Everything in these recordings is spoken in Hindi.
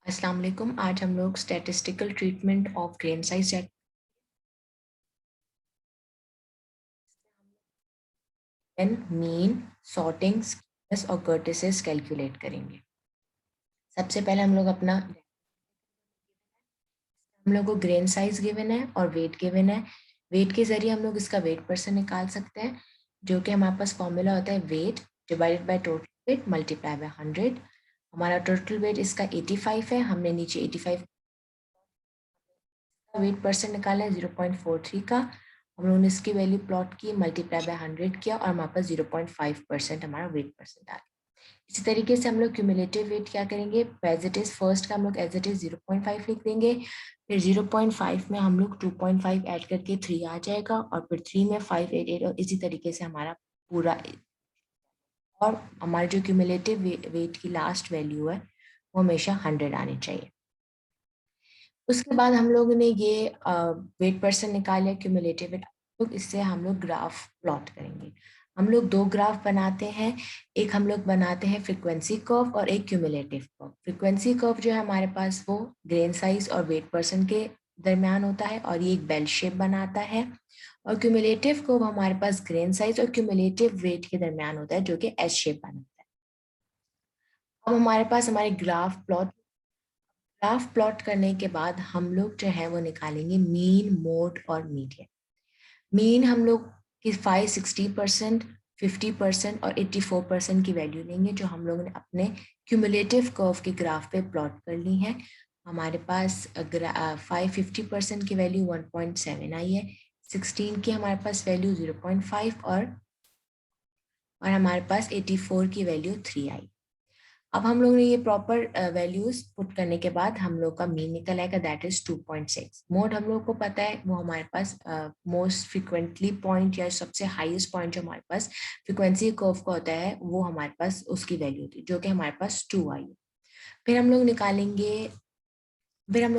अस्सलाम वालेकुम। आज हम लोग statistical treatment of grain size mean, sorting, skewness और कर्टिसेस कैलकुलेट करेंगे। सबसे पहले हम लोग को ग्रेन साइज गिवन है और वेट गिवन है। वेट के जरिए हम लोग इसका वेट परसेंट निकाल सकते हैं, जो कि हमारे पास फॉर्मूला होता है weight divided by total weight multiply by 100। हमारा टोटल वेट इसका 85 है, हमने नीचे 85 का वेट परसेंट निकाला है 0.43 का। हम लोगों ने इसकी वैल्यू प्लॉट की, मल्टीप्लाई बाय 100 किया और हमारे पास 0.5% हमारा वेट परसेंट आ गया। इसी तरीके से हम लोग क्यूमुलेटिव वेट क्या करेंगे, एज इट इज फर्स्ट का हम लोग एज इट इज 0.5 लिख देंगे, फिर 0.5 में हम लोग 2.5 ऐड करके 3 आ जाएगा और फिर 3 में 588 और इसी तरीके से हमारा पूरा, और हमारी जो क्यूमुलेटिव वेट की लास्ट वैल्यू है वो हमेशा 100 आनी चाहिए। उसके बाद हम लोगों ने ये वेट परसेंट निकाले क्यूमुलेटिव वेट, तो इससे हम लोग ग्राफ प्लॉट करेंगे। हम लोग दो ग्राफ बनाते हैं, एक हम लोग बनाते हैं फ्रीक्वेंसी कर्व और एक क्यूमुलेटिव कर्व। फ्रीक्वेंसी कर्व जो है हमारे पास वो ग्रेन साइज और वेट परसेंट के दरमियान होता है और ये एक बेल शेप बनाता है, और क्यूमुलेटिव कर्व हमारे पास ग्रेन साइज और क्यूमुलेटिव वेट के दरमियान होता है जो कि एस शेप बनाता है। अब हमारे पास हमारे ग्राफ प्लॉट करने के बाद हम लोग जो है वो निकालेंगे मीन, मोड और मीडियन। मीन हम लोग की 560%, 50% और 84% की वैल्यू लेंगे, जो हम लोगों ने अपने क्यूमुलेटिव कर्व के ग्राफ पे प्लॉट कर ली है। हमारे पास 550% की वैल्यू 1.7 आई है, 16 की हमारे पास वैल्यू 0.5 और हमारे पास 84 की वैल्यू 3 आई। अब हम लोग ने ये प्रॉपर वैल्यूज पुट करने के बाद हम लोग का मीन निकल आएगा, दैट इज 2.6। मोड हम लोग को पता है वो हमारे पास मोस्ट फ्रिक्वेंटली पॉइंट या सबसे हाईएस्ट पॉइंट जो हमारे पास फ्रिक्वेंसी कर्व का होता है वो हमारे पास उसकी वैल्यू थी, जो कि हमारे पास 2 आई। फिर हम लोग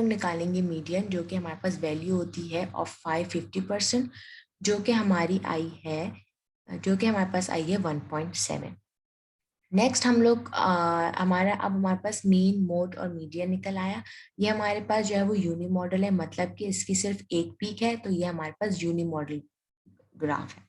निकालेंगे मीडियन, जो कि हमारे पास वैल्यू होती है ऑफ 550%, जो कि हमारी आई है, जो कि हमारे पास आई है 1.7। नेक्स्ट हम लोग हमारे पास मीन, मोड और मीडियन निकल आया। ये हमारे पास जो है वो यूनी मॉडल है, मतलब कि इसकी सिर्फ एक पीक है, तो ये हमारे पास यूनी मॉडल ग्राफ है।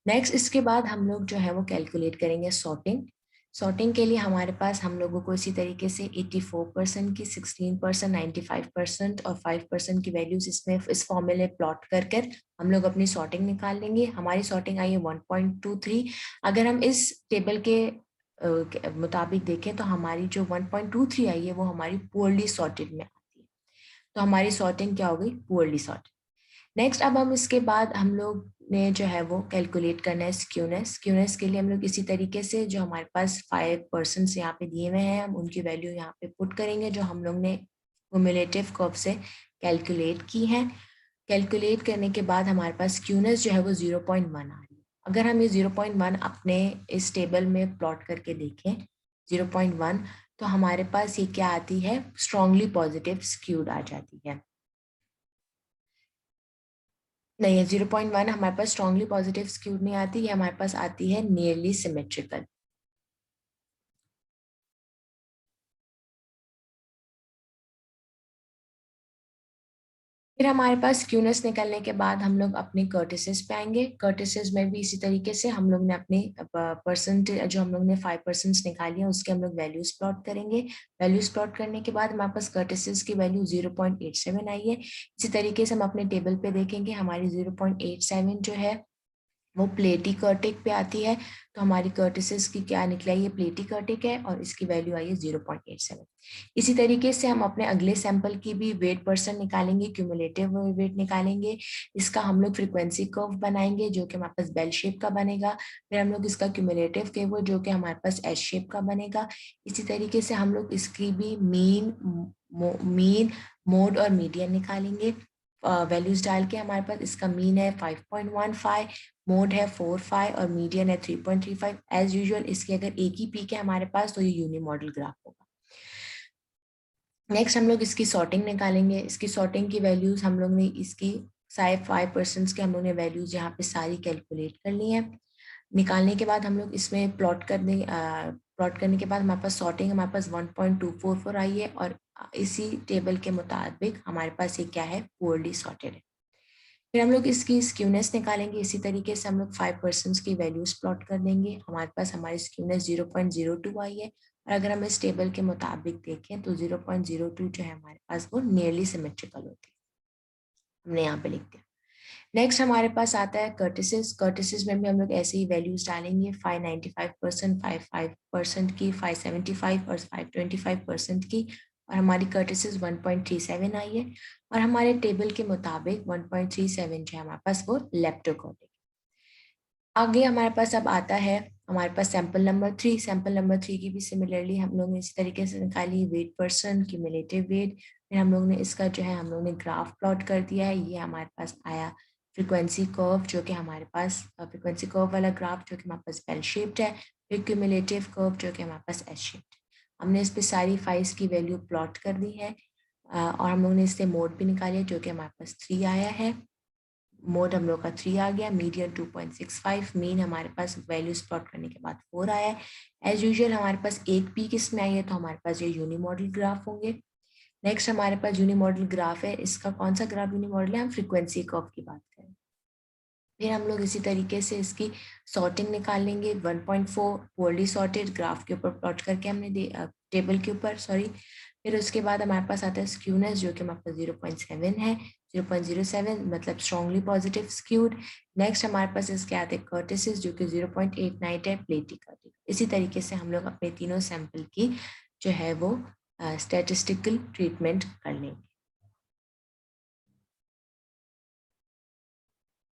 नेक्स्ट इसके बाद हम लोग जो है वो कैलकुलेट करेंगे सॉर्टिंग। सॉर्टिंग के लिए हमारे पास हम लोगों को इसी तरीके से 84% की, 16%, 95% और 5% की वैल्यूज इसमें इस फॉर्मूले प्लॉट कर कर हम लोग अपनी सॉर्टिंग निकाल लेंगे। हमारी सॉर्टिंग आई है 1.23। अगर हम इस टेबल के मुताबिक देखें तो हमारी जो 1.23 आई है वो हमारी पुअरली सॉर्टेड में आती है, तो हमारी सॉर्टिंग क्या हो गई, पुअरली सॉर्टेड। नेक्स्ट अब हम इसके बाद हम लोग ने जो है वो कैलकुलेट करना है स्क्यूनेस। स्क्यूनेस के लिए हम लोग इसी तरीके से जो हमारे पास 5% यहाँ पे दिए हुए हैं हम उनकी वैल्यू यहाँ पे पुट करेंगे, जो हम लोग ने क्युमुलेटिव कर्व से कैलकुलेट की है। कैलकुलेट करने के बाद हमारे पास स्क्यूनेस जो है वो 0.1 आ रही है। अगर हम ये 0.1 अपने इस टेबल में प्लॉट करके देखें 0.1, तो हमारे पास ये क्या आती है, स्ट्रांगली पॉजिटिव स्क्यूड आ जाती है। नहीं है, 0.1 हमारे पास स्ट्रांगली पॉजिटिव स्क्यूड नहीं आती, ये हमारे पास आती है नियरली सिमेट्रिकल। फिर हमारे पास स्क्यूनेस निकलने के बाद हम लोग अपने कर्टिसेस पे आएंगे। कर्टिसेस में भी इसी तरीके से हम लोग ने अपने परसेंटेज जो हम लोग ने 5% निकाली है उसके हम लोग वैल्यूज प्लॉट करेंगे। वैल्यूज प्लॉट करने के बाद हमारे पास कर्टिसेस की वैल्यू 0.87 आई है। इसी तरीके से हम अपने टेबल पे देखेंगे, हमारी 0.87 जो है वो प्लेटी कर्टिक पे आती है, तो हमारी कर्टिसेस की क्या निकला, ये प्लेटी कर्टिक है और इसकी वैल्यू आई है 0.87। इसी तरीके से हम अपने अगले सैंपल की भी वेट परसेंट निकालेंगे, क्यूमुलेटिव वेट निकालेंगे। इसका हम लोग फ्रीक्वेंसी कर्व बनाएंगे जो कि हमारे पास बेल शेप का बनेगा। फिर हम लोग इसका क्यूमुलेटिव कर्व जो कि हमारे पास एस शेप का बनेगा। इसी तरीके से हम लोग इसकी भी मीन, मोड और मीडियन निकालेंगे। वैल्यूज डाल के हमारे पास इसका मीन है 5.15, मोड है 4.5 और मीडियन है 3.35। एज यूजुअल इसकी अगर एक ही पीक है हमारे पास तो ये यूनी मॉडल ग्राफ होगा। नेक्स्ट हम लोग इसकी सॉर्टिंग निकालेंगे। इसकी सॉर्टिंग की वैल्यूज हम लोग ने इसकी 5% के हम लोग ने वैल्यूज यहाँ पे सारी कैलकुलेट कर ली है। निकालने के बाद हम लोग इसमें प्लॉट करने के बाद हमारे पास सॉर्टिंग हमारे पास 1.244 आई है और इसी टेबल के मुताबिक हमारे पास ये क्या है, पुअरली सॉर्टेड है। फिर हम लोग इसकी स्क्यूनेस निकालेंगे। इसी तरीके से हम लोग 5% की वैल्यूज प्लॉट कर देंगे। हमारे पास हमारी स्क्यूनेस 0.02 आई है और अगर हम इस टेबल के मुताबिक देखें तो 0.02 जो है हमारे पास वो नियरली सिमेट्रिकल होती है। हमने यहाँ पे लिख दिया। नेक्स्ट हमारे पास आता है कर्टिसिस। कर्टिसिस में भी हम लोग ऐसे ही वैल्यूज डालेंगे, 595%, 55% की, 575 और 525% की, और हमारी कर्टिसिस 1.37 आई है और हमारे टेबल के मुताबिक 1.37 जो है हमारे पास वो लेप्टोकोटिक। आगे हमारे पास अब आता है हमारे पास सैंपल नंबर 3। सैंपल नंबर 3 की भी सिमिलरली हम लोग ने इसी तरीके से निकाली, वेट परसेंट, क्यूमुलेटिव वेट। फिर हम लोग ने इसका जो है हम लोग ने ग्राफ प्लॉट कर दिया है। ये हमारे पास आया फ्रीक्वेंसी कर्व, जो कि हमारे पास फ्रीक्वेंसी कर्व वाला ग्राफ जो कि हमारे पास बेल शेप्ड है। फिर क्यूमुलेटिव कर्व जो कि हमारे पास एस शेप्ड। हमने इस पर सारी फाइव्स की वैल्यू प्लॉट कर दी है और हम लोग ने इससे मोड भी निकाले जो कि हमारे पास 3 आया है। मोड हम लोग का 3 आ गया, मीडियन 2.65, मीन हमारे पास वैल्यूज प्लॉट करने के बाद 4 आया है। एज यूजुअल हमारे पास एक पीक इसमें आई है तो हमारे पास ये यूनी मॉडल ग्राफ होंगे। नेक्स्ट हमारे पास यूनी मॉडल ग्राफ है। इसका कौन सा ग्राफ यूनी मॉडल है, हम फ्रीक्वेंसी कर्व की बात करें। फिर हम लोग इसी तरीके से इसकी सॉर्टिंग निकाल लेंगे। 1.4 पोअरली सॉर्टेड ग्राफ के ऊपर प्लॉट करके हमने टेबल के ऊपर सॉरी। फिर उसके बाद हमारे पास आता है स्क्यूनेस जो कि हमारे पास 0.7 है, 0.07 मतलब स्ट्रॉन्गली पॉजिटिव स्क्यूड। नेक्स्ट हमारे पास इसके आते हैं कर्टिसिस जो कि 0.89 है, प्लेटी कर्टिक। इसी तरीके से हम लोग अपने तीनों सैंपल की जो है वो स्टैटिस्टिकल ट्रीटमेंट कर लेंगे।